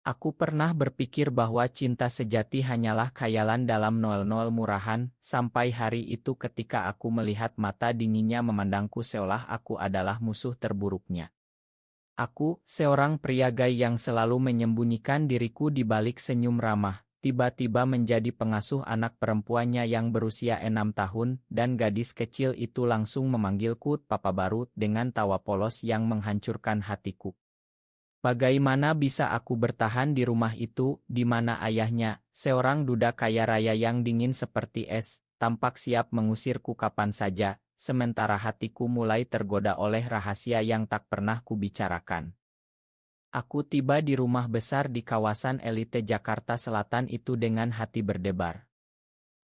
Aku pernah berpikir bahwa cinta sejati hanyalah khayalan dalam noel-noel murahan, sampai hari itu ketika aku melihat mata dinginnya memandangku seolah aku adalah musuh terburuknya. Aku, seorang pria gay yang selalu menyembunyikan diriku di balik senyum ramah, tiba-tiba menjadi pengasuh anak perempuannya yang berusia 6 tahun, dan gadis kecil itu langsung memanggilku Papa Baru dengan tawa polos yang menghancurkan hatiku. Bagaimana bisa aku bertahan di rumah itu, di mana ayahnya, seorang duda kaya raya yang dingin seperti es, tampak siap mengusirku kapan saja, sementara hatiku mulai tergoda oleh rahasia yang tak pernah kubicarakan. Aku tiba di rumah besar di kawasan elite Jakarta Selatan itu dengan hati berdebar.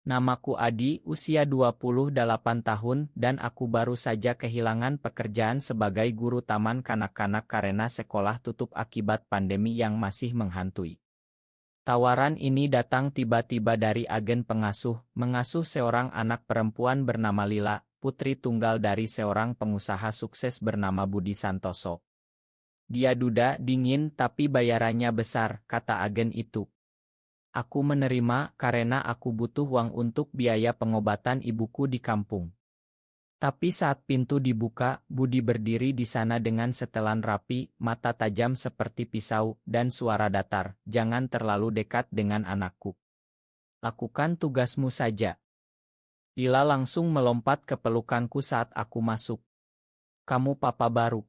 Namaku Adi, usia 28 tahun, dan aku baru saja kehilangan pekerjaan sebagai guru taman kanak-kanak karena sekolah tutup akibat pandemi yang masih menghantui. Tawaran ini datang tiba-tiba dari agen pengasuh, mengasuh seorang anak perempuan bernama Lila, putri tunggal dari seorang pengusaha sukses bernama Budi Santoso. Dia duda, dingin, tapi bayarannya besar, kata agen itu. Aku menerima karena aku butuh uang untuk biaya pengobatan ibuku di kampung. Tapi saat pintu dibuka, Budi berdiri di sana dengan setelan rapi, mata tajam seperti pisau, dan suara datar, "Jangan terlalu dekat dengan anakku. Lakukan tugasmu saja." Lila langsung melompat ke pelukanku saat aku masuk. "Kamu papa baru."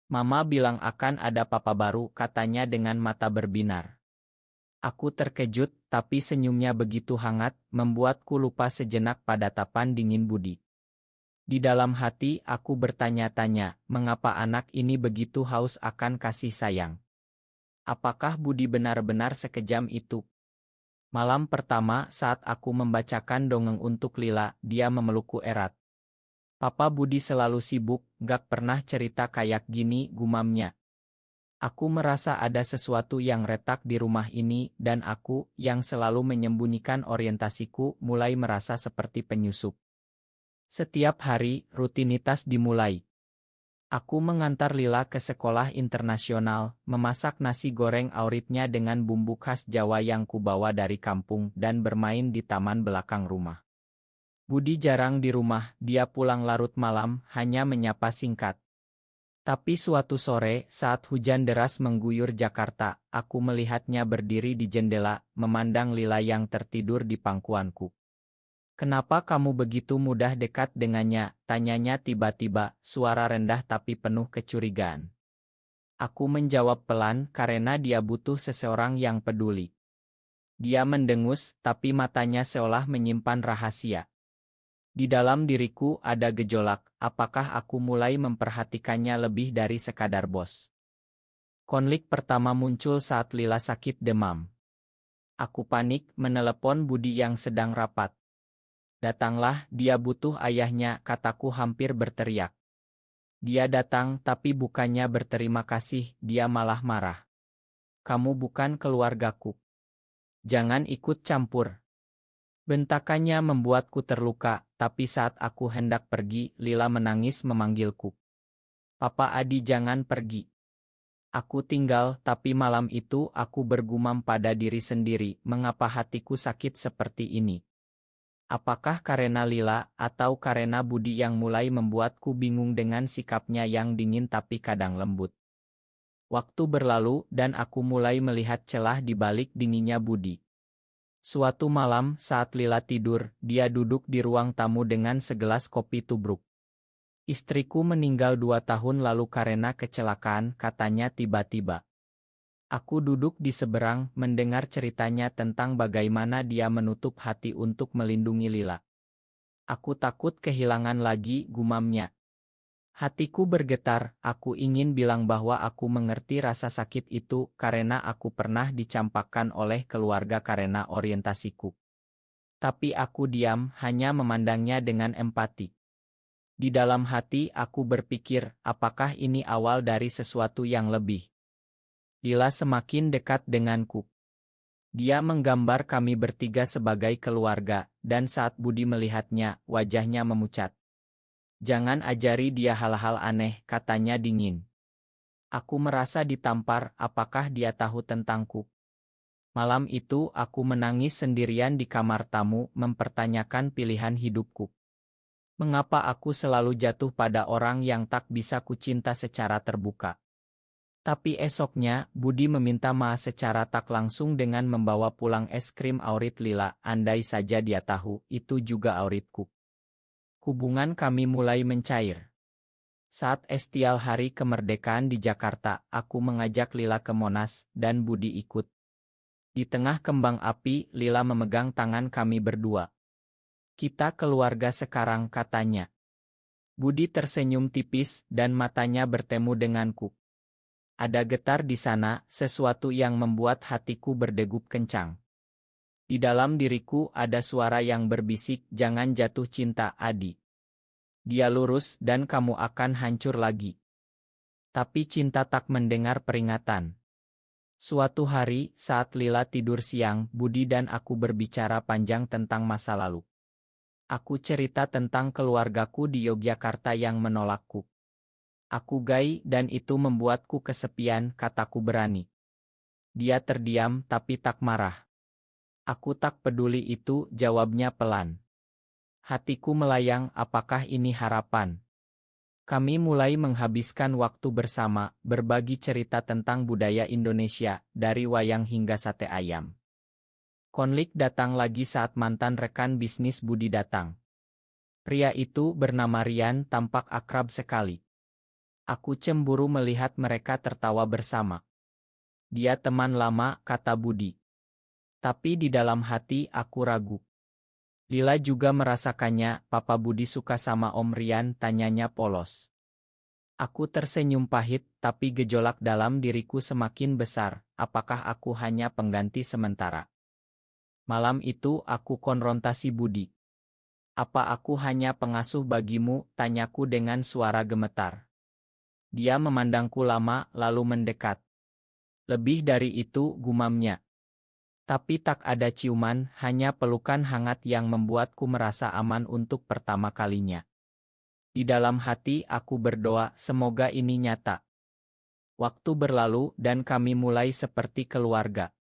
"Mama bilang akan ada papa baru," katanya dengan mata berbinar. Aku terkejut, tapi senyumnya begitu hangat, membuatku lupa sejenak pada tapan dingin Budi. Di dalam hati, aku bertanya-tanya, mengapa anak ini begitu haus akan kasih sayang? Apakah Budi benar-benar sekejam itu? Malam pertama, saat aku membacakan dongeng untuk Lila, dia memelukku erat. "Papa Budi selalu sibuk, gak pernah cerita kayak gini," gumamnya. Aku merasa ada sesuatu yang retak di rumah ini, dan aku, yang selalu menyembunyikan orientasiku, mulai merasa seperti penyusup. Setiap hari, rutinitas dimulai. Aku mengantar Lila ke sekolah internasional, memasak nasi goreng auritnya dengan bumbu khas Jawa yang kubawa dari kampung, dan bermain di taman belakang rumah. Budi jarang di rumah, dia pulang larut malam, hanya menyapa singkat. Tapi suatu sore, saat hujan deras mengguyur Jakarta, aku melihatnya berdiri di jendela, memandang Lila yang tertidur di pangkuanku. "Kenapa kamu begitu mudah dekat dengannya?" tanyanya tiba-tiba, suara rendah tapi penuh kecurigaan. Aku menjawab pelan karena dia butuh seseorang yang peduli. Dia mendengus, tapi matanya seolah menyimpan rahasia. Di dalam diriku ada gejolak, apakah aku mulai memperhatikannya lebih dari sekadar bos? Konflik pertama muncul saat Lila sakit demam. Aku panik, menelepon Budi yang sedang rapat. "Datanglah, dia butuh ayahnya," kataku hampir berteriak. Dia datang, tapi bukannya berterima kasih, dia malah marah. "Kamu bukan keluargaku. Jangan ikut campur." Bentakannya membuatku terluka, tapi saat aku hendak pergi, Lila menangis memanggilku. "Papa Adi, jangan pergi." Aku tinggal, tapi malam itu aku bergumam pada diri sendiri, mengapa hatiku sakit seperti ini? Apakah karena Lila, atau karena Budi yang mulai membuatku bingung dengan sikapnya yang dingin tapi kadang lembut? Waktu berlalu, dan aku mulai melihat celah di balik dinginnya Budi. Suatu malam, saat Lila tidur, dia duduk di ruang tamu dengan segelas kopi tubruk. "Istriku meninggal 2 tahun lalu karena kecelakaan," katanya tiba-tiba. Aku duduk di seberang, mendengar ceritanya tentang bagaimana dia menutup hati untuk melindungi Lila. "Aku takut kehilangan lagi," gumamnya. Hatiku bergetar, aku ingin bilang bahwa aku mengerti rasa sakit itu karena aku pernah dicampakkan oleh keluarga karena orientasiku. Tapi aku diam, hanya memandangnya dengan empati. Di dalam hati aku berpikir, apakah ini awal dari sesuatu yang lebih? Lila semakin dekat denganku. Dia menggambar kami bertiga sebagai keluarga, dan saat Budi melihatnya, wajahnya memucat. "Jangan ajari dia hal-hal aneh," katanya dingin. Aku merasa ditampar, apakah dia tahu tentangku? Malam itu aku menangis sendirian di kamar tamu, mempertanyakan pilihan hidupku. Mengapa aku selalu jatuh pada orang yang tak bisa kucinta secara terbuka? Tapi esoknya, Budi meminta maaf secara tak langsung dengan membawa pulang es krim Aurit Lila. Andai saja dia tahu, itu juga Auritku. Hubungan kami mulai mencair. Saat Estial Hari Kemerdekaan di Jakarta, aku mengajak Lila ke Monas, dan Budi ikut. Di tengah kembang api, Lila memegang tangan kami berdua. "Kita keluarga sekarang," katanya. Budi tersenyum tipis, dan matanya bertemu denganku. Ada getar di sana, sesuatu yang membuat hatiku berdegup kencang. Di dalam diriku ada suara yang berbisik, "Jangan jatuh cinta, Adi. Dia lurus dan kamu akan hancur lagi." Tapi cinta tak mendengar peringatan. Suatu hari, saat Lila tidur siang, Budi dan aku berbicara panjang tentang masa lalu. Aku cerita tentang keluargaku di Yogyakarta yang menolakku. "Aku gay dan itu membuatku kesepian," kataku berani. Dia terdiam tapi tak marah. "Aku tak peduli itu," jawabnya pelan. Hatiku melayang, apakah ini harapan? Kami mulai menghabiskan waktu bersama, berbagi cerita tentang budaya Indonesia, dari wayang hingga sate ayam. Konflik datang lagi saat mantan rekan bisnis Budi datang. Pria itu bernama Rian tampak akrab sekali. Aku cemburu melihat mereka tertawa bersama. "Dia teman lama," kata Budi. Tapi di dalam hati aku ragu. Lila juga merasakannya. "Papa Budi suka sama Om Rian?" tanyanya polos. Aku tersenyum pahit, tapi gejolak dalam diriku semakin besar. Apakah aku hanya pengganti sementara? Malam itu aku konfrontasi Budi. "Apa aku hanya pengasuh bagimu?" tanyaku dengan suara gemetar. Dia memandangku lama, lalu mendekat. "Lebih dari itu," gumamnya. Tapi tak ada ciuman, hanya pelukan hangat yang membuatku merasa aman untuk pertama kalinya. Di dalam hati aku berdoa, semoga ini nyata. Waktu berlalu dan kami mulai seperti keluarga.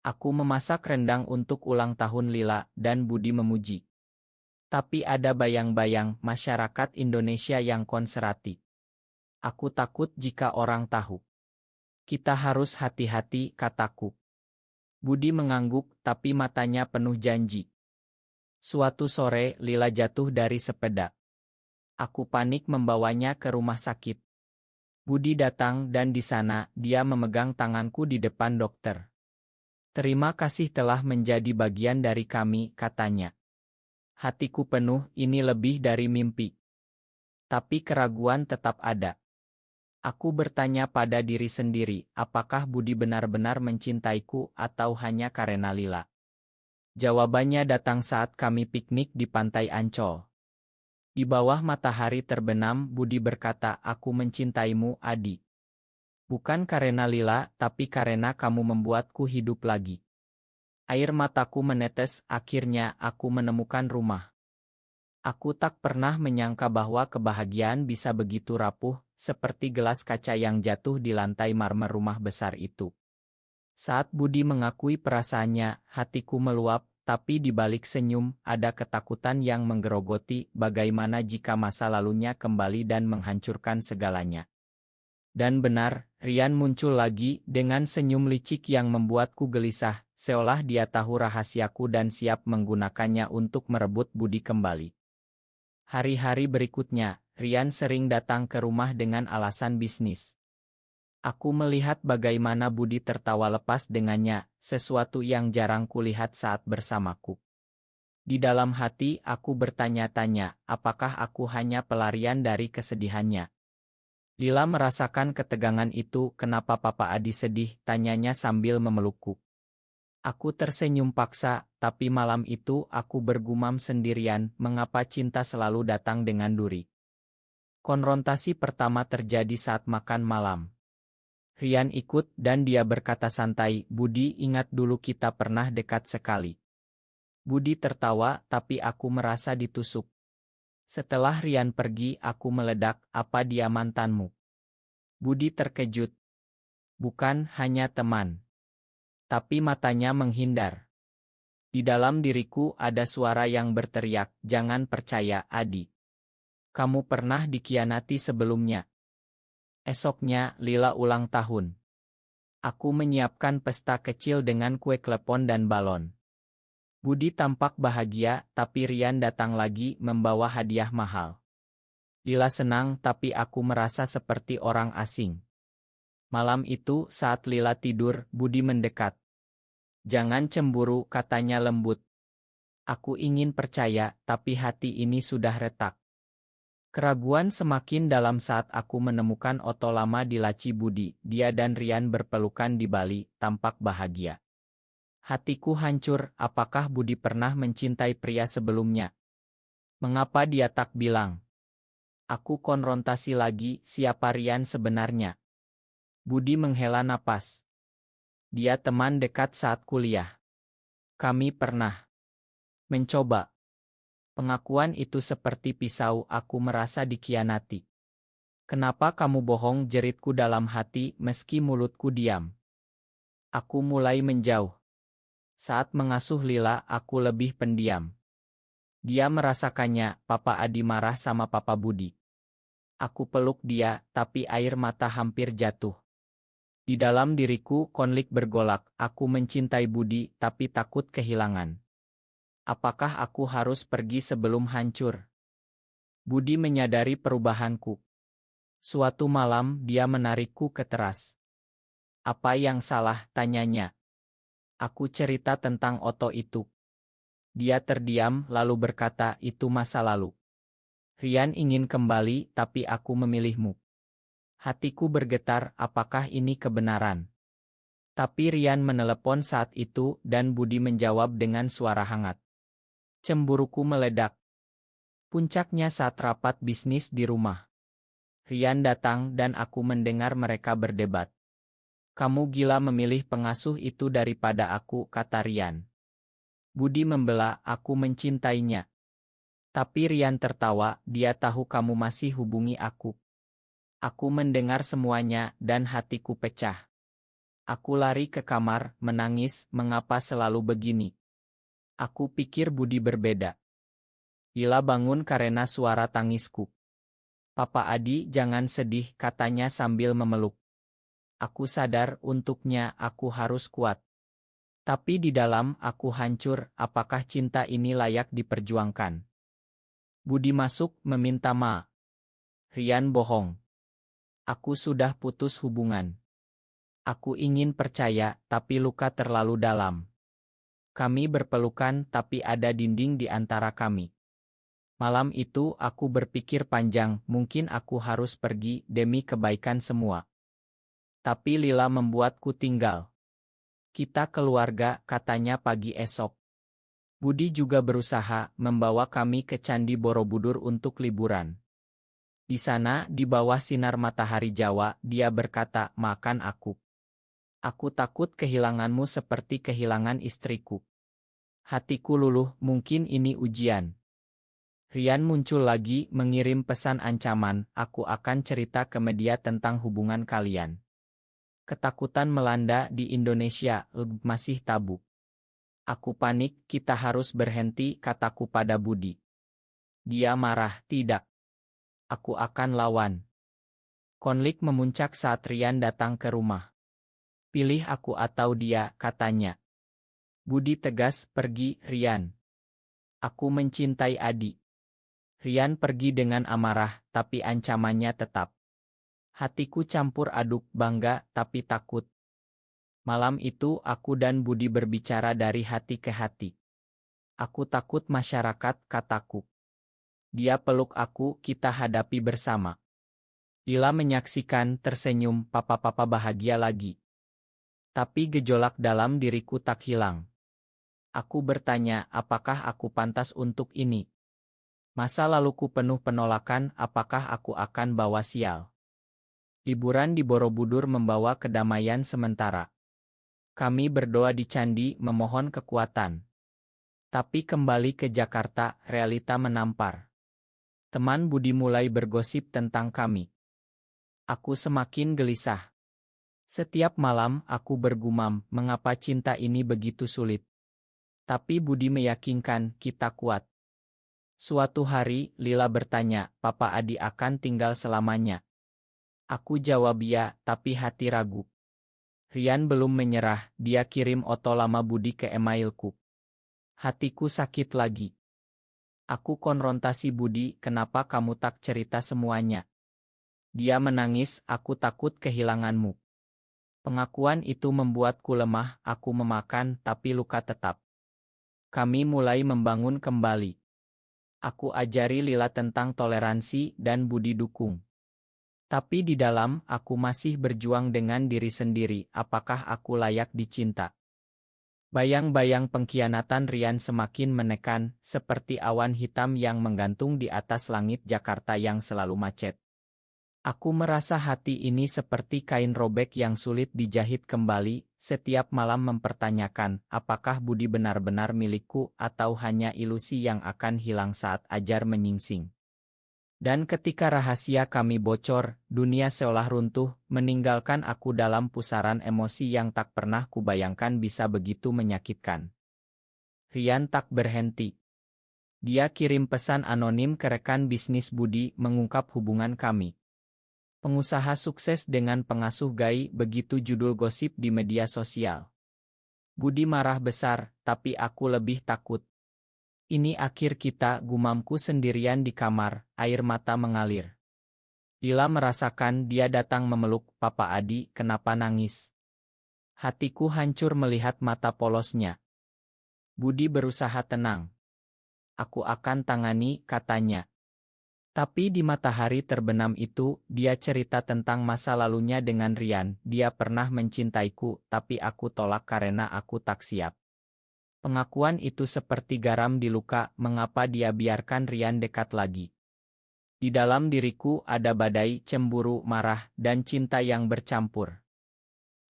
Aku memasak rendang untuk ulang tahun Lila, dan Budi memuji. Tapi ada bayang-bayang masyarakat Indonesia yang konservatif. Aku takut jika orang tahu. "Kita harus hati-hati," kataku. Budi mengangguk, tapi matanya penuh janji. Suatu sore, Lila jatuh dari sepeda. Aku panik membawanya ke rumah sakit. Budi datang dan di sana, dia memegang tanganku di depan dokter. "Terima kasih telah menjadi bagian dari kami," katanya. Hatiku penuh, ini lebih dari mimpi. Tapi keraguan tetap ada. Aku bertanya pada diri sendiri, apakah Budi benar-benar mencintaiku atau hanya karena Lila? Jawabannya datang saat kami piknik di pantai Ancol. Di bawah matahari terbenam, Budi berkata, "Aku mencintaimu, Adi. Bukan karena Lila, tapi karena kamu membuatku hidup lagi." Air mataku menetes, akhirnya aku menemukan rumah. Aku tak pernah menyangka bahwa kebahagiaan bisa begitu rapuh, seperti gelas kaca yang jatuh di lantai marmer rumah besar itu. Saat Budi mengakui perasaannya, hatiku meluap, tapi di balik senyum, ada ketakutan yang menggerogoti, bagaimana jika masa lalunya kembali dan menghancurkan segalanya. Dan benar, Rian muncul lagi, dengan senyum licik yang membuatku gelisah, seolah dia tahu rahasiaku dan siap menggunakannya untuk merebut Budi kembali. Hari-hari berikutnya, Rian sering datang ke rumah dengan alasan bisnis. Aku melihat bagaimana Budi tertawa lepas dengannya, sesuatu yang jarang kulihat saat bersamaku. Di dalam hati aku bertanya-tanya, apakah aku hanya pelarian dari kesedihannya? Lila merasakan ketegangan itu. "Kenapa Papa Adi sedih?" tanyanya sambil memelukku. Aku tersenyum paksa, tapi malam itu aku bergumam sendirian, mengapa cinta selalu datang dengan duri. Konfrontasi pertama terjadi saat makan malam. Rian ikut dan dia berkata santai, "Budi, ingat dulu kita pernah dekat sekali." Budi tertawa, tapi aku merasa ditusuk. Setelah Rian pergi, aku meledak, "Apa dia mantanmu?" Budi terkejut. Bukan hanya teman. Tapi matanya menghindar. Di dalam diriku ada suara yang berteriak, jangan percaya, Adi. Kamu pernah dikhianati sebelumnya. Esoknya, Lila ulang tahun. Aku menyiapkan pesta kecil dengan kue klepon dan balon. Budi tampak bahagia, tapi Rian datang lagi membawa hadiah mahal. Lila senang, tapi aku merasa seperti orang asing. Malam itu, saat Lila tidur, Budi mendekat. Jangan cemburu, katanya lembut. Aku ingin percaya, tapi hati ini sudah retak. Keraguan semakin dalam saat aku menemukan Oto lama di laci Budi. Dia dan Rian berpelukan di Bali, tampak bahagia. Hatiku hancur, apakah Budi pernah mencintai pria sebelumnya? Mengapa dia tak bilang? Aku konfrontasi lagi, siapa Rian sebenarnya? Budi menghela napas. Dia teman dekat saat kuliah. Kami pernah mencoba. Pengakuan itu seperti pisau, aku merasa dikhianati. Kenapa kamu bohong, jeritku dalam hati meski mulutku diam. Aku mulai menjauh. Saat mengasuh Lila, aku lebih pendiam. Dia merasakannya, Papa Adi marah sama Papa Budi. Aku peluk dia, tapi air mata hampir jatuh. Di dalam diriku konflik bergolak, aku mencintai Budi tapi takut kehilangan. Apakah aku harus pergi sebelum hancur? Budi menyadari perubahanku. Suatu malam dia menarikku ke teras. Apa yang salah, tanyanya. Aku cerita tentang Oto itu. Dia terdiam lalu berkata, itu masa lalu. Rian ingin kembali tapi aku memilihmu. Hatiku bergetar, apakah ini kebenaran? Tapi Rian menelepon saat itu dan Budi menjawab dengan suara hangat. Cemburuku meledak. Puncaknya saat rapat bisnis di rumah. Rian datang dan aku mendengar mereka berdebat. Kamu gila memilih pengasuh itu daripada aku, kata Rian. Budi membela, aku mencintainya. Tapi Rian tertawa, dia tahu kamu masih hubungi aku. Aku mendengar semuanya dan hatiku pecah. Aku lari ke kamar, menangis, mengapa selalu begini? Aku pikir Budi berbeda. Lila bangun karena suara tangisku. Papa Adi, jangan sedih, katanya sambil memeluk. Aku sadar untuknya aku harus kuat. Tapi di dalam aku hancur, apakah cinta ini layak diperjuangkan? Budi masuk, meminta maaf. Rian bohong. Aku sudah putus hubungan. Aku ingin percaya, tapi luka terlalu dalam. Kami berpelukan tapi ada dinding di antara kami. Malam itu aku berpikir panjang, mungkin aku harus pergi demi kebaikan semua. Tapi Lila membuatku tinggal. Kita keluarga, katanya pagi esok. Budi juga berusaha membawa kami ke Candi Borobudur untuk liburan. Di sana, di bawah sinar matahari Jawa, dia berkata, makan aku. Aku takut kehilanganmu seperti kehilangan istriku. Hatiku luluh, mungkin ini ujian. Rian muncul lagi mengirim pesan ancaman, aku akan cerita ke media tentang hubungan kalian. Ketakutan melanda di Indonesia, masih tabu. Aku panik, kita harus berhenti, kataku pada Budi. Dia marah, tidak. Aku akan lawan. Konflik memuncak saat Rian datang ke rumah. Pilih aku atau dia, katanya. Budi tegas, pergi, Rian. Aku mencintai Adi. Rian pergi dengan amarah, tapi ancamannya tetap. Hatiku campur aduk, bangga, tapi takut. Malam itu aku dan Budi berbicara dari hati ke hati. Aku takut masyarakat, kataku. Dia peluk aku, kita hadapi bersama. Lila menyaksikan, tersenyum, papa-papa bahagia lagi. Tapi gejolak dalam diriku tak hilang. Aku bertanya, apakah aku pantas untuk ini? Masa laluku penuh penolakan, apakah aku akan bawa sial? Liburan di Borobudur membawa kedamaian sementara. Kami berdoa di candi memohon kekuatan. Tapi kembali ke Jakarta, realita menampar. Teman Budi mulai bergosip tentang kami. Aku semakin gelisah. Setiap malam aku bergumam, mengapa cinta ini begitu sulit. Tapi Budi meyakinkan, kita kuat. Suatu hari, Lila bertanya, Papa Adi akan tinggal selamanya. Aku jawab ya, tapi hati ragu. Rian belum menyerah, dia kirim oto lama Budi ke emailku. Hatiku sakit lagi. Aku konfrontasi Budi, kenapa kamu tak cerita semuanya? Dia menangis, aku takut kehilanganmu. Pengakuan itu membuatku lemah, aku memakan, tapi luka tetap. Kami mulai membangun kembali. Aku ajari Lila tentang toleransi dan budi dukung. Tapi di dalam, aku masih berjuang dengan diri sendiri, apakah aku layak dicinta? Bayang-bayang pengkhianatan Rian semakin menekan, seperti awan hitam yang menggantung di atas langit Jakarta yang selalu macet. Aku merasa hati ini seperti kain robek yang sulit dijahit kembali, setiap malam mempertanyakan, apakah Budi benar-benar milikku atau hanya ilusi yang akan hilang saat ajar menyingsing. Dan ketika rahasia kami bocor, dunia seolah runtuh, meninggalkan aku dalam pusaran emosi yang tak pernah kubayangkan bisa begitu menyakitkan. Rian tak berhenti. Dia kirim pesan anonim ke rekan bisnis Budi mengungkap hubungan kami. Pengusaha sukses dengan pengasuh gay, begitu judul gosip di media sosial. Budi marah besar, tapi aku lebih takut. Ini akhir kita, gumamku sendirian di kamar, air mata mengalir. Lila merasakan dia datang memeluk, Papa Adi, kenapa nangis? Hatiku hancur melihat mata polosnya. Budi berusaha tenang. Aku akan tangani, katanya. Tapi di matahari terbenam itu, dia cerita tentang masa lalunya dengan Rian. Dia pernah mencintaiku, tapi aku tolak karena aku tak siap. Pengakuan itu seperti garam di luka, mengapa dia biarkan Rian dekat lagi. Di dalam diriku ada badai, cemburu, marah, dan cinta yang bercampur.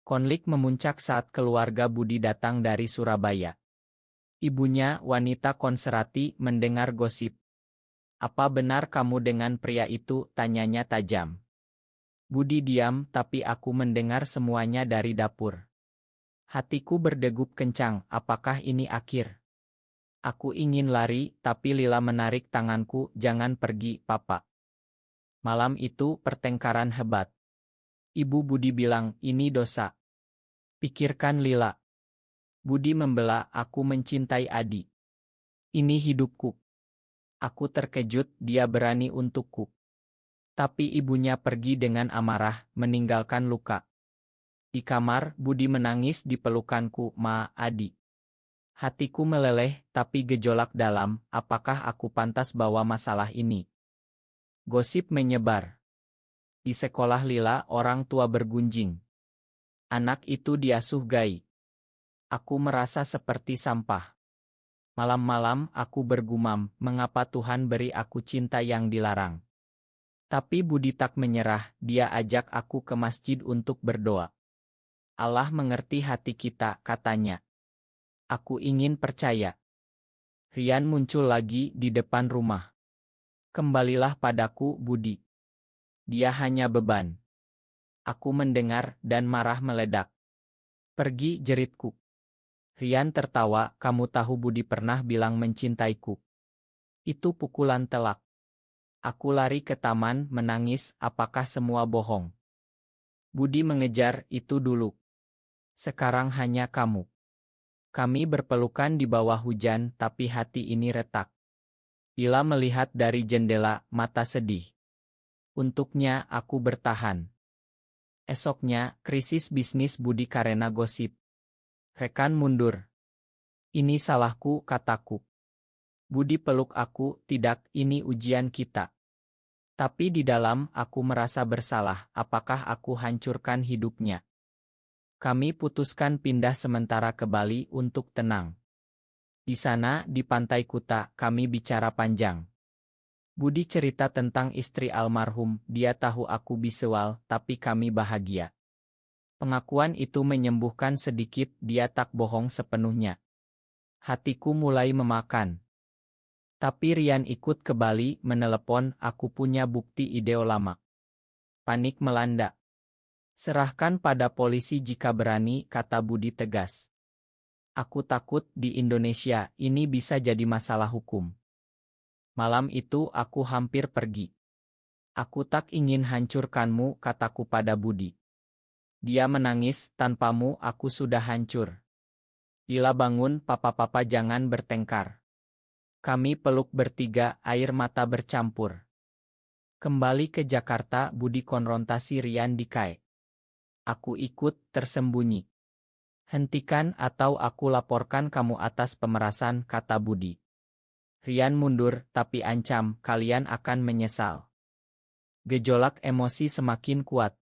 Konflik memuncak saat keluarga Budi datang dari Surabaya. Ibunya, wanita konserati, mendengar gosip. Apa benar kamu dengan pria itu? Tanyanya tajam. Budi diam, tapi aku mendengar semuanya dari dapur. Hatiku berdegup kencang, apakah ini akhir? Aku ingin lari, tapi Lila menarik tanganku, jangan pergi, Papa. Malam itu pertengkaran hebat. Ibu Budi bilang, ini dosa. Pikirkan Lila. Budi membela, aku mencintai Adi. Ini hidupku. Aku terkejut, dia berani untukku. Tapi ibunya pergi dengan amarah, meninggalkan luka. Di kamar, Budi menangis di pelukanku, Ma, Adi. Hatiku meleleh, tapi gejolak dalam, apakah aku pantas bawa masalah ini? Gosip menyebar. Di sekolah Lila, orang tua bergunjing. Anak itu diasuh gay. Aku merasa seperti sampah. Malam-malam aku bergumam, mengapa Tuhan beri aku cinta yang dilarang. Tapi Budi tak menyerah, dia ajak aku ke masjid untuk berdoa. Allah mengerti hati kita, katanya. Aku ingin percaya. Rian muncul lagi di depan rumah. Kembalilah padaku, Budi. Dia hanya beban. Aku mendengar dan marah meledak. Pergi, jeritku. Rian tertawa, kamu tahu Budi pernah bilang mencintaiku. Itu pukulan telak. Aku lari ke taman, menangis, apakah semua bohong? Budi mengejar, itu dulu. Sekarang hanya kamu. Kami berpelukan di bawah hujan, tapi hati ini retak. Lila melihat dari jendela, mata sedih. Untuknya, aku bertahan. Esoknya, krisis bisnis Budi karena gosip. Rekan mundur. Ini salahku, kataku. Budi peluk aku, tidak, ini ujian kita. Tapi di dalam, aku merasa bersalah, apakah aku hancurkan hidupnya? Kami putuskan pindah sementara ke Bali untuk tenang. Di sana, di Pantai Kuta, kami bicara panjang. Budi cerita tentang istri almarhum, dia tahu aku biseksual, tapi kami bahagia. Pengakuan itu menyembuhkan sedikit, dia tak bohong sepenuhnya. Hatiku mulai memakan. Tapi Rian ikut ke Bali, menelepon, aku punya bukti video lama. Panik melanda. Serahkan pada polisi jika berani, kata Budi tegas. Aku takut di Indonesia ini bisa jadi masalah hukum. Malam itu aku hampir pergi. Aku tak ingin hancurkanmu, kataku pada Budi. Dia menangis, tanpamu aku sudah hancur. Lila bangun, papa-papa jangan bertengkar. Kami peluk bertiga, air mata bercampur. Kembali ke Jakarta, Budi konfrontasi Rian di KAI. Aku ikut, tersembunyi. Hentikan atau aku laporkan kamu atas pemerasan, kata Budi. Rian mundur, tapi ancam, kalian akan menyesal. Gejolak emosi semakin kuat.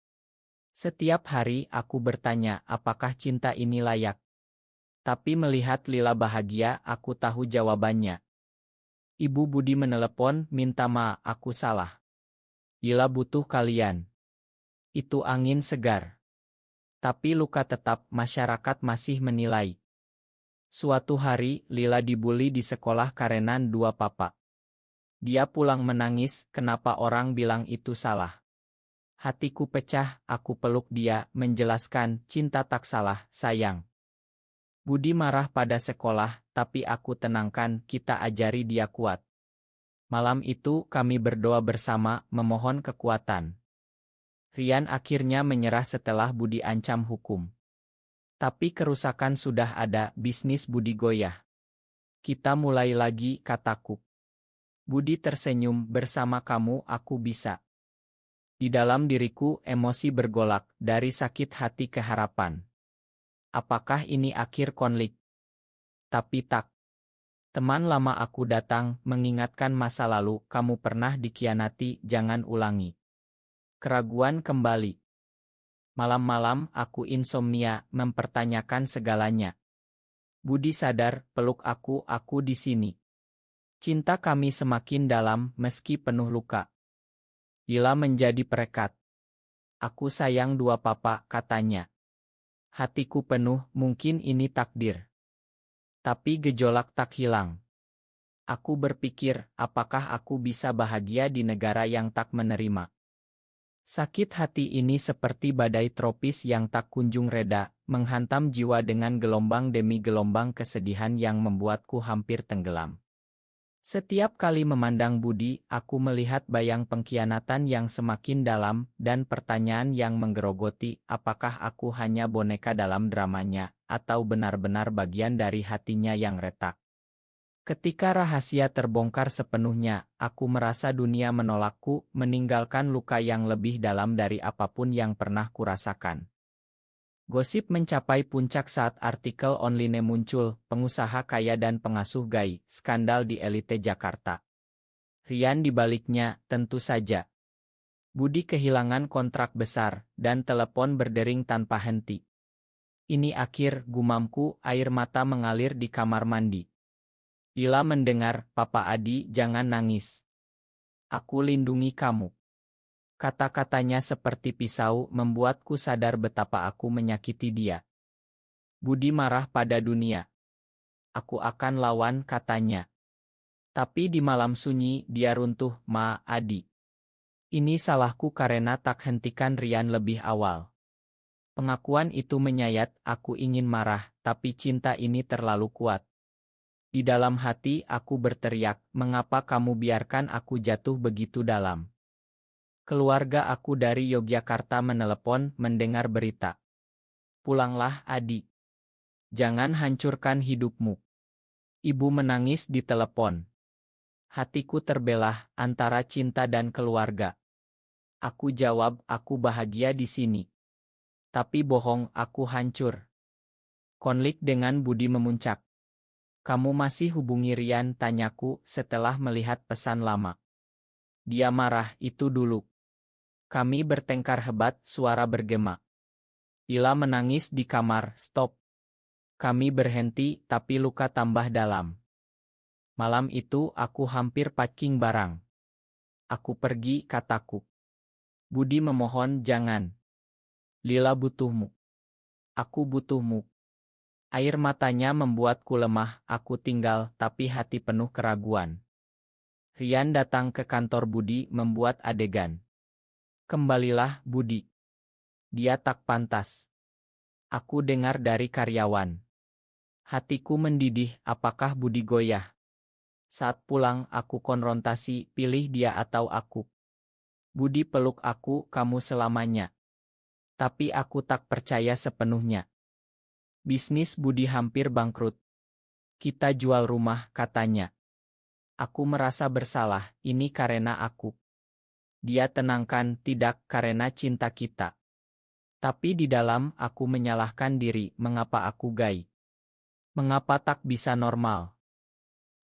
Setiap hari aku bertanya, apakah cinta ini layak? Tapi melihat Lila bahagia, aku tahu jawabannya. Ibu Budi menelepon, minta maaf, aku salah. Lila butuh kalian. Itu angin segar. Tapi luka tetap, masyarakat masih menilai. Suatu hari, Lila dibully di sekolah karena dua papa. Dia pulang menangis, kenapa orang bilang itu salah? Hatiku pecah, aku peluk dia, menjelaskan, cinta tak salah, sayang. Budi marah pada sekolah, tapi aku tenangkan, kita ajari dia kuat. Malam itu kami berdoa bersama, memohon kekuatan. Rian akhirnya menyerah setelah Budi ancam hukum. Tapi kerusakan sudah ada, bisnis Budi goyah. Kita mulai lagi, kataku. Budi tersenyum, bersama kamu aku bisa. Di dalam diriku emosi bergolak, dari sakit hati ke harapan. Apakah ini akhir konflik? Tapi tak. Teman lama aku datang, mengingatkan masa lalu, kamu pernah dikhianati, jangan ulangi. Keraguan kembali. Malam-malam aku insomnia, mempertanyakan segalanya. Budi sadar, peluk aku di sini. Cinta kami semakin dalam, meski penuh luka. Lila menjadi perekat. Aku sayang dua papa, katanya. Hatiku penuh, mungkin ini takdir. Tapi gejolak tak hilang. Aku berpikir, apakah aku bisa bahagia di negara yang tak menerima? Sakit hati ini seperti badai tropis yang tak kunjung reda, menghantam jiwa dengan gelombang demi gelombang kesedihan yang membuatku hampir tenggelam. Setiap kali memandang Budi, aku melihat bayang pengkhianatan yang semakin dalam, dan pertanyaan yang menggerogoti, apakah aku hanya boneka dalam dramanya, atau benar-benar bagian dari hatinya yang retak. Ketika rahasia terbongkar sepenuhnya, aku merasa dunia menolakku, meninggalkan luka yang lebih dalam dari apapun yang pernah kurasakan. Gosip mencapai puncak saat artikel online muncul, pengusaha kaya dan pengasuh gay, skandal di elite Jakarta. Rian dibaliknya, tentu saja. Budi kehilangan kontrak besar, dan telepon berdering tanpa henti. Ini akhir, gumamku, air mata mengalir di kamar mandi. Lila mendengar, Papa Adi, jangan nangis. Aku lindungi kamu. Kata-katanya seperti pisau, membuatku sadar betapa aku menyakiti dia. Budi marah pada dunia. Aku akan lawan, katanya. Tapi di malam sunyi, dia runtuh, Ma, Adi. Ini salahku karena tak hentikan Rian lebih awal. Pengakuan itu menyayat, aku ingin marah, tapi cinta ini terlalu kuat. Di dalam hati aku berteriak, mengapa kamu biarkan aku jatuh begitu dalam? Keluarga aku dari Yogyakarta menelepon, mendengar berita. Pulanglah, Adi. Jangan hancurkan hidupmu. Ibu menangis di telepon. Hatiku terbelah antara cinta dan keluarga. Aku jawab, aku bahagia di sini. Tapi bohong, aku hancur. Konflik dengan Budi memuncak. Kamu masih hubungi Rian, tanyaku setelah melihat pesan lama. Dia marah, itu dulu. Kami bertengkar hebat, suara bergema. Lila menangis di kamar, stop. Kami berhenti, tapi luka tambah dalam. Malam itu aku hampir packing barang. Aku pergi, kataku. Budi memohon, jangan. Lila butuhmu. Aku butuhmu. Air matanya membuatku lemah, aku tinggal, tapi hati penuh keraguan. Rian datang ke kantor Budi membuat adegan. Kembalilah, Budi. Dia tak pantas. Aku dengar dari karyawan. Hatiku mendidih, apakah Budi goyah? Saat pulang, aku konfrontasi, pilih dia atau aku. Budi peluk aku, kamu selamanya. Tapi aku tak percaya sepenuhnya. Bisnis Budi hampir bangkrut. Kita jual rumah, katanya. Aku merasa bersalah, ini karena aku. Dia tenangkan, tidak karena cinta kita. Tapi di dalam, aku menyalahkan diri, mengapa aku gay? Mengapa tak bisa normal?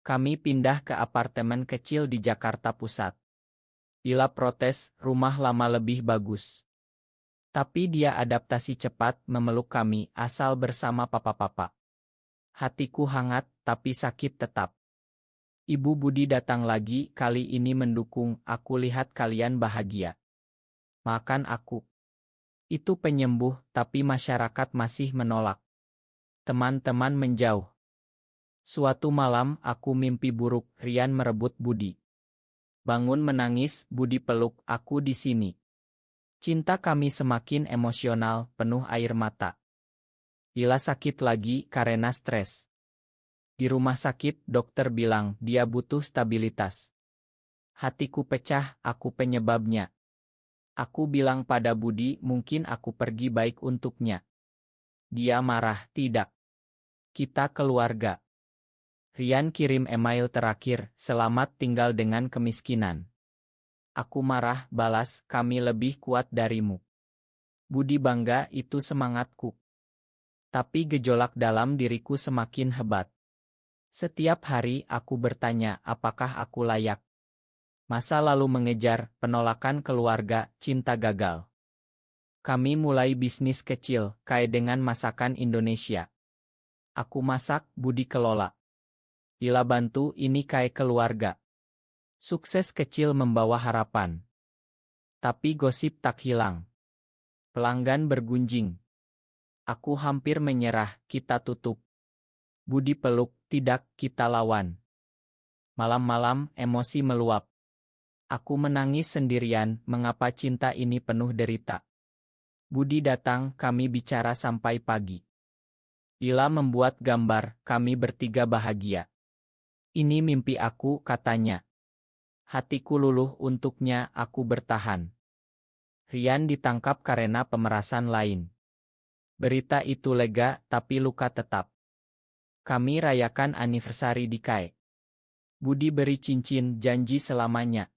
Kami pindah ke apartemen kecil di Jakarta Pusat. Ila protes, rumah lama lebih bagus. Tapi dia adaptasi cepat, memeluk kami, asal bersama papa-papa. Hatiku hangat, tapi sakit tetap. Ibu Budi datang lagi, kali ini mendukung, aku lihat kalian bahagia. Makan aku. Itu penyembuh, tapi masyarakat masih menolak. Teman-teman menjauh. Suatu malam, aku mimpi buruk, Rian merebut Budi. Bangun menangis, Budi peluk, aku di sini. Cinta kami semakin emosional, penuh air mata. Ila sakit lagi karena stres. Di rumah sakit, dokter bilang dia butuh stabilitas. Hatiku pecah, aku penyebabnya. Aku bilang pada Budi, mungkin aku pergi baik untuknya. Dia marah, tidak. Kita keluarga. Rian kirim email terakhir, selamat tinggal dengan kemiskinan. Aku marah, balas, kami lebih kuat darimu. Budi bangga, itu semangatku. Tapi gejolak dalam diriku semakin hebat. Setiap hari aku bertanya, apakah aku layak? Masa lalu mengejar, penolakan keluarga, cinta gagal. Kami mulai bisnis kecil, kayak dengan masakan Indonesia. Aku masak, Budi kelola. Ila bantu, ini kayak keluarga. Sukses kecil membawa harapan. Tapi gosip tak hilang. Pelanggan bergunjing. Aku hampir menyerah, kita tutup. Budi peluk, tidak, kita lawan. Malam-malam, emosi meluap. Aku menangis sendirian, mengapa cinta ini penuh derita. Budi datang, kami bicara sampai pagi. Ila membuat gambar, kami bertiga bahagia. Ini mimpi aku, katanya. Hatiku luluh untuknya, aku bertahan. Rian ditangkap karena pemerasan lain. Berita itu lega, tapi luka tetap. Kami rayakan anniversary di KAE. Budi beri cincin, janji selamanya.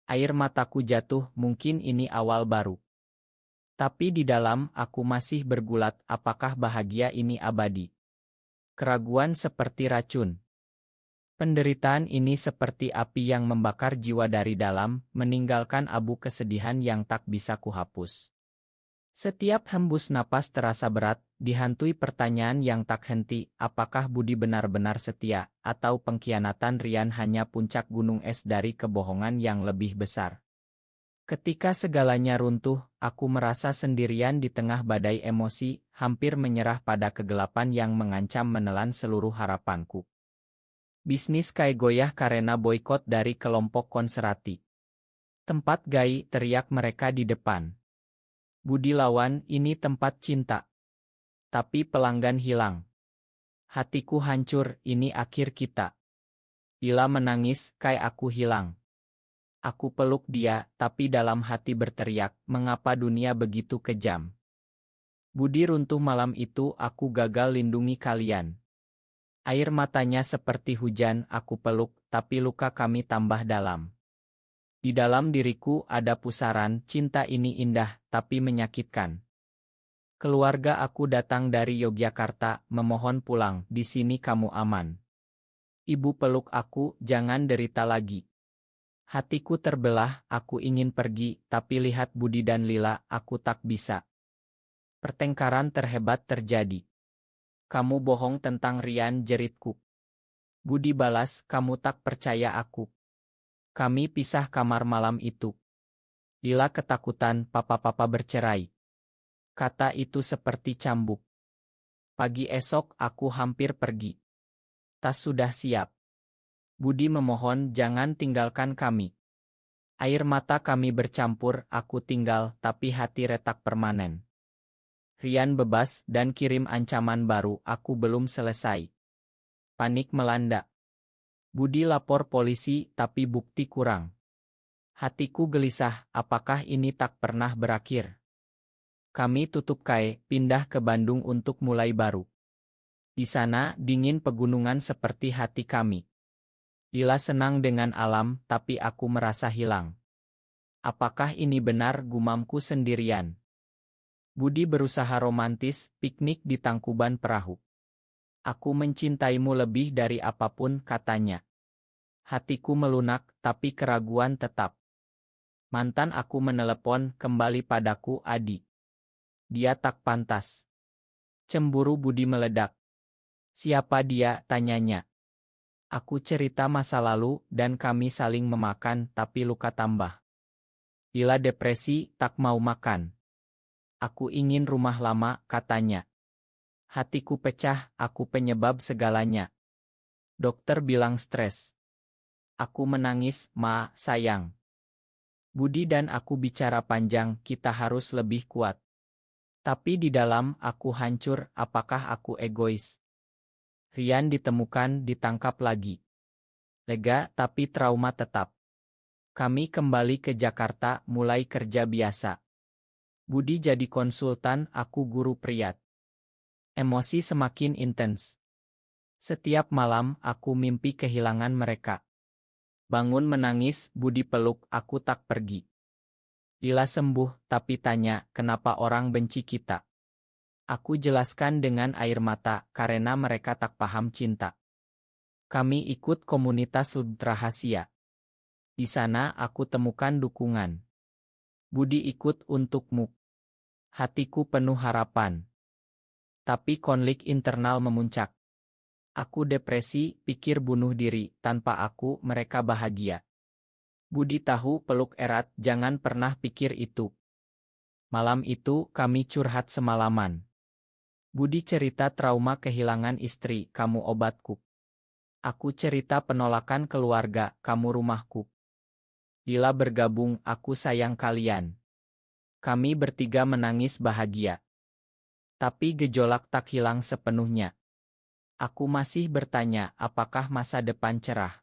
Air mataku jatuh, mungkin ini awal baru. Tapi di dalam, aku masih bergulat, apakah bahagia ini abadi? Keraguan seperti racun. Penderitaan ini seperti api yang membakar jiwa dari dalam, meninggalkan abu kesedihan yang tak bisa kuhapus. Setiap hembus napas terasa berat, dihantui pertanyaan yang tak henti, apakah Budi benar-benar setia, atau pengkhianatan Rian hanya puncak gunung es dari kebohongan yang lebih besar. Ketika segalanya runtuh, aku merasa sendirian di tengah badai emosi, hampir menyerah pada kegelapan yang mengancam menelan seluruh harapanku. Bisnis KAE goyah karena boikot dari kelompok konserati. Tempat gai, teriak mereka di depan. Budi lawan, ini tempat cinta. Tapi pelanggan hilang. Hatiku hancur, ini akhir kita. Ila menangis, kayak aku hilang. Aku peluk dia, tapi dalam hati berteriak, mengapa dunia begitu kejam. Budi runtuh malam itu, aku gagal lindungi kalian. Air matanya seperti hujan, aku peluk, tapi luka kami tambah dalam. Di dalam diriku ada pusaran, cinta ini indah, tapi menyakitkan. Keluarga aku datang dari Yogyakarta, memohon pulang, di sini kamu aman. Ibu peluk aku, jangan derita lagi. Hatiku terbelah, aku ingin pergi, tapi lihat Budi dan Lila, aku tak bisa. Pertengkaran terhebat terjadi. Kamu bohong tentang Rian, jeritku. Budi balas, kamu tak percaya aku. Kami pisah kamar malam itu. Lila ketakutan, papa-papa bercerai. Kata itu seperti cambuk. Pagi esok aku hampir pergi. Tas sudah siap. Budi memohon jangan tinggalkan kami. Air mata kami bercampur, aku tinggal, tapi hati retak permanen. Rian bebas dan kirim ancaman baru, aku belum selesai. Panik melanda. Budi lapor polisi, tapi bukti kurang. Hatiku gelisah, apakah ini tak pernah berakhir? Kami tutup KAE, pindah ke Bandung untuk mulai baru. Di sana, dingin pegunungan seperti hati kami. Lila senang dengan alam, tapi aku merasa hilang. Apakah ini benar gumamku sendirian? Budi berusaha romantis, piknik di tangkuban perahu. Aku mencintaimu lebih dari apapun, katanya. Hatiku melunak, tapi keraguan tetap. Mantan aku menelepon kembali padaku, Adi. Dia tak pantas. Cemburu Budi meledak. Siapa dia, tanyanya. Aku cerita masa lalu, dan kami saling memakan, tapi luka tambah. Lila depresi, tak mau makan. Aku ingin rumah lama, katanya. Hatiku pecah, aku penyebab segalanya. Dokter bilang stres. Aku menangis, Ma, sayang. Budi dan aku bicara panjang, kita harus lebih kuat. Tapi di dalam, aku hancur, apakah aku egois? Rian ditemukan, ditangkap lagi. Lega, tapi trauma tetap. Kami kembali ke Jakarta, mulai kerja biasa. Budi jadi konsultan, aku guru priat. Emosi semakin intens. Setiap malam, aku mimpi kehilangan mereka. Bangun menangis, Budi peluk, aku tak pergi. Lila sembuh, tapi tanya, kenapa orang benci kita? Aku jelaskan dengan air mata, karena mereka tak paham cinta. Kami ikut komunitas rahasia. Di sana aku temukan dukungan. Budi ikut untukmu. Hatiku penuh harapan. Tapi konflik internal memuncak. Aku depresi, pikir bunuh diri, tanpa aku mereka bahagia. Budi tahu peluk erat, jangan pernah pikir itu. Malam itu kami curhat semalaman. Budi cerita trauma kehilangan istri, kamu obatku. Aku cerita penolakan keluarga, kamu rumahku. Lila bergabung, aku sayang kalian. Kami bertiga menangis bahagia. Tapi gejolak tak hilang sepenuhnya. Aku masih bertanya, apakah masa depan cerah?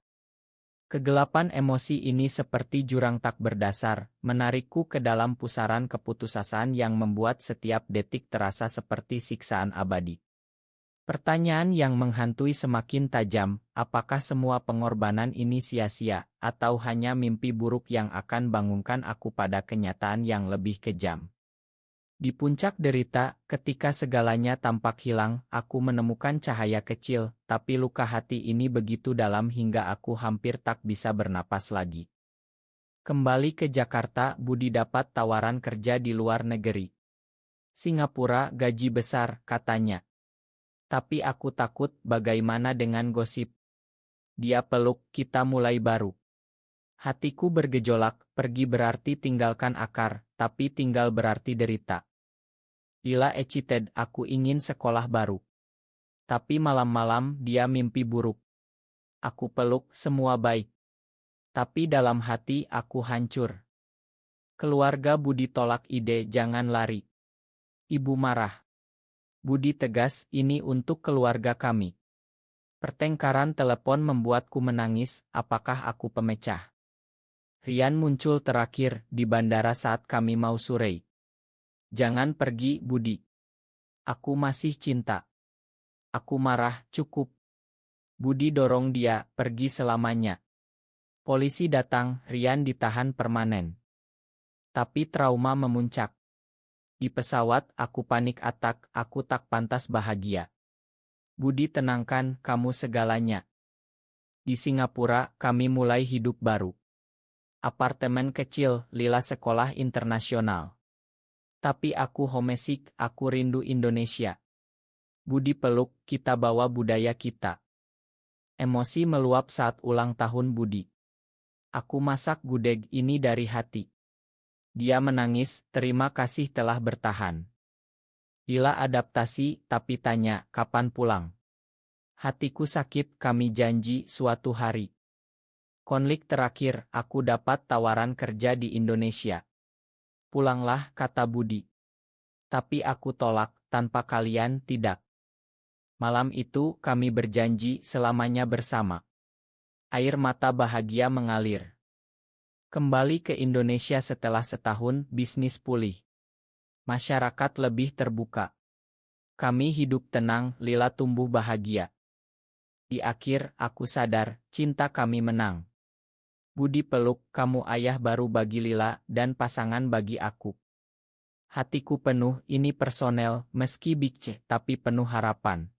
Kegelapan emosi ini seperti jurang tak berdasar, menarikku ke dalam pusaran keputusasaan yang membuat setiap detik terasa seperti siksaan abadi. Pertanyaan yang menghantui semakin tajam, apakah semua pengorbanan ini sia-sia, atau hanya mimpi buruk yang akan bangunkan aku pada kenyataan yang lebih kejam? Di puncak derita, ketika segalanya tampak hilang, aku menemukan cahaya kecil, tapi luka hati ini begitu dalam hingga aku hampir tak bisa bernapas lagi. Kembali ke Jakarta, Budi dapat tawaran kerja di luar negeri. Singapura, gaji besar, katanya. Tapi aku takut, bagaimana dengan gosip? Dia peluk, kita mulai baru. Hatiku bergejolak, pergi berarti tinggalkan akar, tapi tinggal berarti derita. Lila excited, aku ingin sekolah baru. Tapi malam-malam dia mimpi buruk. Aku peluk, semua baik. Tapi dalam hati aku hancur. Keluarga Budi tolak ide, jangan lari. Ibu marah. Budi tegas, ini untuk keluarga kami. Pertengkaran telepon membuatku menangis, apakah aku pemecah? Rian muncul terakhir di bandara saat kami mau surei. Jangan pergi, Budi. Aku masih cinta. Aku marah, cukup. Budi dorong dia, pergi selamanya. Polisi datang, Rian ditahan permanen. Tapi trauma memuncak. Di pesawat, aku panik atak, aku tak pantas bahagia. Budi tenangkan, kamu segalanya. Di Singapura, kami mulai hidup baru. Apartemen kecil, Lila sekolah internasional. Tapi aku homesick, aku rindu Indonesia. Budi peluk, kita bawa budaya kita. Emosi meluap saat ulang tahun Budi. Aku masak gudeg ini dari hati. Dia menangis, terima kasih telah bertahan. Lila adaptasi, tapi tanya, kapan pulang? Hatiku sakit, kami janji suatu hari. Konflik terakhir, aku dapat tawaran kerja di Indonesia. Pulanglah, kata Budi. Tapi aku tolak, tanpa kalian tidak. Malam itu kami berjanji selamanya bersama. Air mata bahagia mengalir. Kembali ke Indonesia setelah setahun, bisnis pulih. Masyarakat lebih terbuka. Kami hidup tenang, Lila tumbuh bahagia. Di akhir, aku sadar, cinta kami menang. Budi peluk, kamu ayah baru bagi Lila dan pasangan bagi aku. Hatiku penuh, ini personel, meski biceh, tapi penuh harapan.